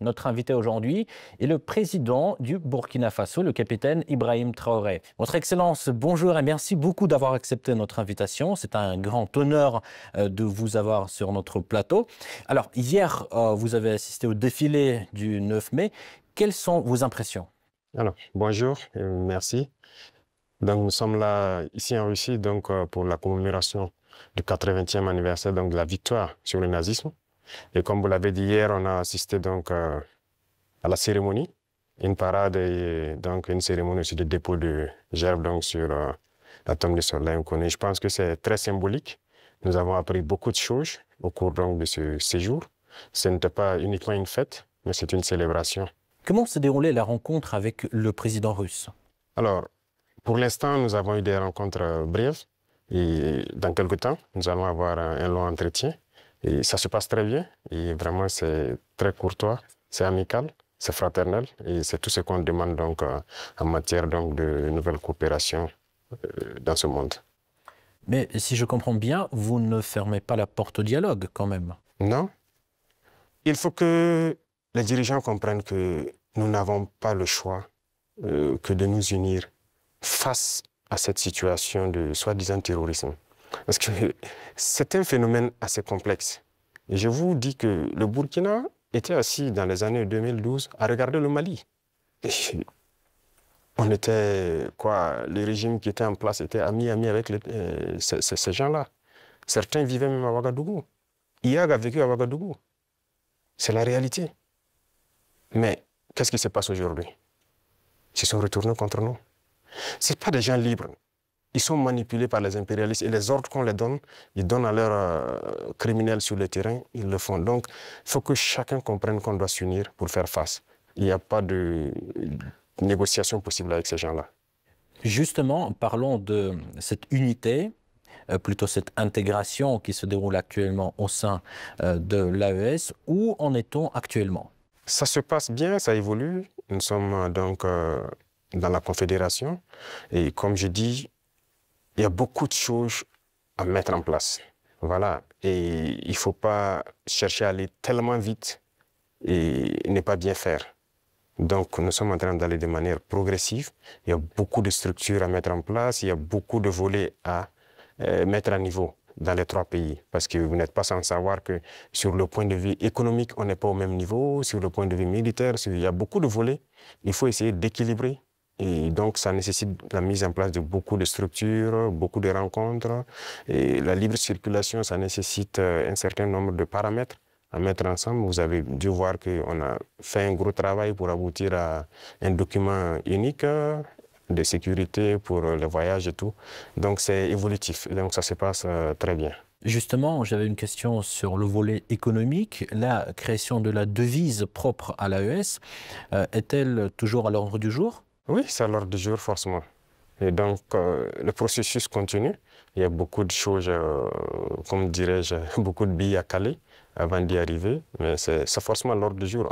Notre invité aujourd'hui est le président du Burkina Faso, le capitaine Ibrahim Traoré. Votre Excellence, bonjour et merci beaucoup d'avoir accepté notre invitation. C'est un grand honneur de vous avoir sur notre plateau. Alors, hier, vous avez assisté au défilé du 9 mai. Quelles sont vos impressions? Alors, bonjour et merci. Donc, nous sommes là, ici en Russie, donc, pour la commémoration du 80e anniversaire donc, de la victoire sur le nazisme. Et comme vous l'avez dit hier, on a assisté donc, à la cérémonie, une parade et donc une cérémonie aussi de dépôt de gerbes donc, sur la tombe de Soleil Inconnu. Je pense que c'est très symbolique. Nous avons appris beaucoup de choses au cours donc, de ce séjour. Ce n'était pas uniquement une fête, mais c'est une célébration. Comment s'est déroulée la rencontre avec le président russe? Alors, pour l'instant, nous avons eu des rencontres brèves et dans quelques temps, nous allons avoir un long entretien. Et ça se passe très bien et vraiment, c'est très courtois, c'est amical, c'est fraternel et c'est tout ce qu'on demande donc, en matière donc, de nouvelles coopérations dans ce monde. Mais si je comprends bien, vous ne fermez pas la porte au dialogue quand même. Non, il faut que les dirigeants comprennent que nous n'avons pas le choix que de nous unir face à cette situation de soi-disant terrorisme. Parce que c'est un phénomène assez complexe. Et je vous dis que le Burkina était assis dans les années 2012 à regarder le Mali. Et on était, quoi, le régime qui était en place était ami avec ces gens-là. Certains vivaient même à Ouagadougou. IAG a vécu à Ouagadougou. C'est la réalité. Mais qu'est-ce qui se passe aujourd'hui? Ils se sont retournés contre nous. Ce ne sont pas des gens libres. Ils sont manipulés par les impérialistes et les ordres qu'on les donne, ils donnent à leurs criminels sur le terrain, ils le font. Donc, il faut que chacun comprenne qu'on doit s'unir pour faire face. Il n'y a pas de négociation possible avec ces gens-là. Justement, parlons de cette unité, plutôt cette intégration qui se déroule actuellement au sein de l'AES. Où en est-on actuellement? Ça se passe bien, ça évolue. Nous sommes donc dans la Confédération. Et comme je dis, il y a beaucoup de choses à mettre en place. Voilà. Et il ne faut pas chercher à aller tellement vite et ne pas bien faire. Donc, nous sommes en train d'aller de manière progressive. Il y a beaucoup de structures à mettre en place. Il y a beaucoup de volets à mettre à niveau dans les trois pays. Parce que vous n'êtes pas sans savoir que sur le point de vue économique, on n'est pas au même niveau. Sur le point de vue militaire, il y a beaucoup de volets. Il faut essayer d'équilibrer. Et donc, ça nécessite la mise en place de beaucoup de structures, beaucoup de rencontres. Et la libre circulation, ça nécessite un certain nombre de paramètres à mettre ensemble. Vous avez dû voir qu'on a fait un gros travail pour aboutir à un document unique de sécurité pour les voyages et tout. Donc, c'est évolutif. Donc, ça se passe très bien. Justement, j'avais une question sur le volet économique. La création de la devise propre à l'AES est-elle toujours à l'ordre du jour? Oui, c'est à l'ordre du jour, forcément. Et donc, le processus continue. Il y a beaucoup de choses, comme dirais-je, beaucoup de billes à caler avant d'y arriver. Mais c'est forcément à l'ordre du jour.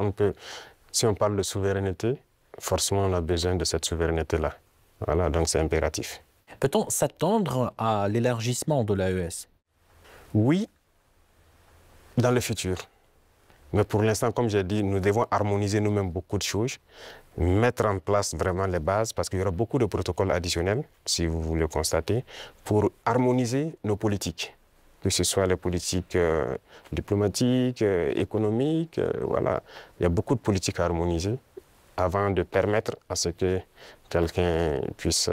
Si on parle de souveraineté, forcément, on a besoin de cette souveraineté-là. Voilà, donc c'est impératif. Peut-on s'attendre à l'élargissement de l'AES? Oui, dans le futur. Mais pour l'instant, comme j'ai dit, nous devons harmoniser nous-mêmes beaucoup de choses, mettre en place vraiment les bases, parce qu'il y aura beaucoup de protocoles additionnels, si vous le constatez, pour harmoniser nos politiques, que ce soit les politiques diplomatiques, économiques, voilà. Il y a beaucoup de politiques à harmoniser avant de permettre à ce que quelqu'un puisse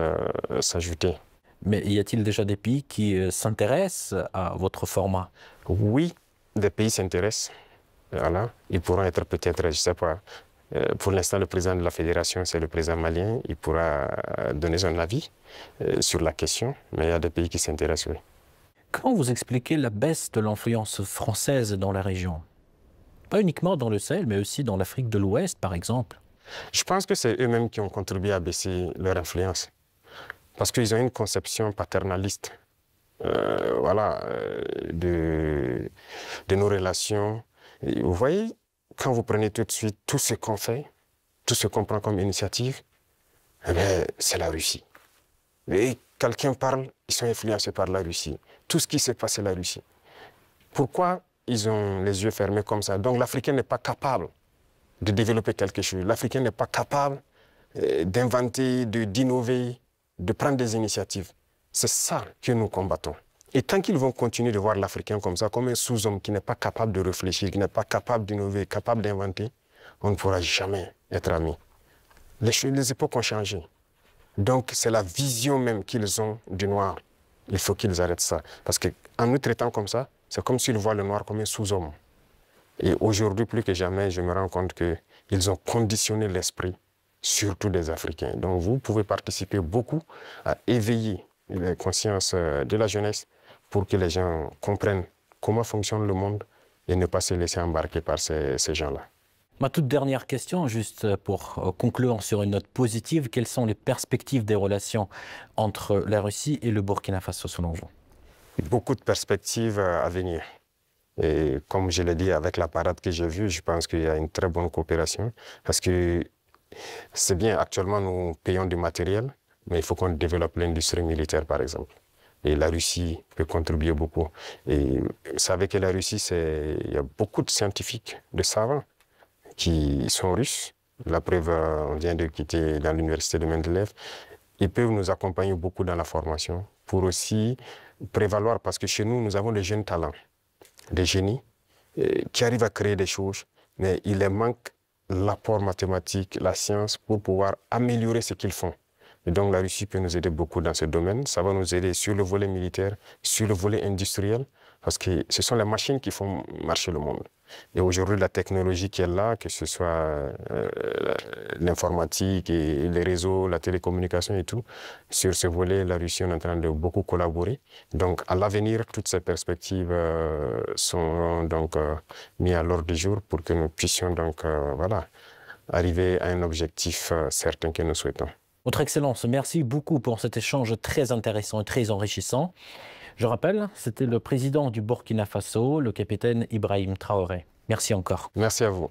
s'ajouter. Mais y a-t-il déjà des pays qui s'intéressent à votre format? Oui, des pays s'intéressent. Voilà. Ils pourront être peut-être, je ne sais pas, pour l'instant, le président de la fédération, c'est le président malien. Il pourra donner son avis sur la question, mais il y a des pays qui s'intéressent, oui. Comment vous expliquez la baisse de l'influence française dans la région? Pas uniquement dans le Sahel, mais aussi dans l'Afrique de l'Ouest, par exemple. Je pense que c'est eux-mêmes qui ont contribué à baisser leur influence. Parce qu'ils ont une conception paternaliste voilà, de nos relations. Et vous voyez, quand vous prenez tout de suite tout ce qu'on fait, tout ce qu'on prend comme initiative, eh c'est la Russie. Et quelqu'un parle, ils sont influencés par la Russie. Tout ce qui se passe, c'est la Russie. Pourquoi ils ont les yeux fermés comme ça? Donc l'Africain n'est pas capable de développer quelque chose. L'Africain n'est pas capable d'inventer, d'innover, de prendre des initiatives. C'est ça que nous combattons. Et tant qu'ils vont continuer de voir l'Africain comme ça, comme un sous-homme qui n'est pas capable de réfléchir, qui n'est pas capable d'innover, capable d'inventer, on ne pourra jamais être amis. Les époques ont changé. Donc, c'est la vision même qu'ils ont du noir. Il faut qu'ils arrêtent ça. Parce qu'en nous traitant comme ça, c'est comme s'ils voient le noir comme un sous-homme. Et aujourd'hui, plus que jamais, je me rends compte qu'ils ont conditionné l'esprit, surtout des Africains. Donc, vous pouvez participer beaucoup à éveiller les consciences de la jeunesse pour que les gens comprennent comment fonctionne le monde et ne pas se laisser embarquer par ces gens-là. Ma toute dernière question, juste pour conclure sur une note positive, quelles sont les perspectives des relations entre la Russie et le Burkina Faso selon vous? Beaucoup de perspectives à venir. Et comme je l'ai dit, avec la parade que j'ai vue, je pense qu'il y a une très bonne coopération. Parce que c'est bien, actuellement, nous payons du matériel, mais il faut qu'on développe l'industrie militaire, par exemple. Et la Russie peut contribuer beaucoup. Et vous savez que la Russie, il y a beaucoup de scientifiques, de savants, qui sont russes. La preuve, on vient de quitter dans l'université de Mendeleev. Ils peuvent nous accompagner beaucoup dans la formation pour aussi prévaloir, parce que chez nous, nous avons des jeunes talents, des génies qui arrivent à créer des choses, mais il leur manque l'apport mathématique, la science pour pouvoir améliorer ce qu'ils font. Et donc la Russie peut nous aider beaucoup dans ce domaine. Ça va nous aider sur le volet militaire, sur le volet industriel, parce que ce sont les machines qui font marcher le monde. Et aujourd'hui, la technologie qui est là, que ce soit l'informatique et les réseaux, la télécommunication et tout, sur ce volet, la Russie est en train de beaucoup collaborer. Donc, à l'avenir, toutes ces perspectives sont donc mises à l'ordre du jour pour que nous puissions donc, voilà, arriver à un objectif certain que nous souhaitons. Votre Excellence, merci beaucoup pour cet échange très intéressant et très enrichissant. Je rappelle, c'était le président du Burkina Faso, le capitaine Ibrahim Traoré. Merci encore. Merci à vous.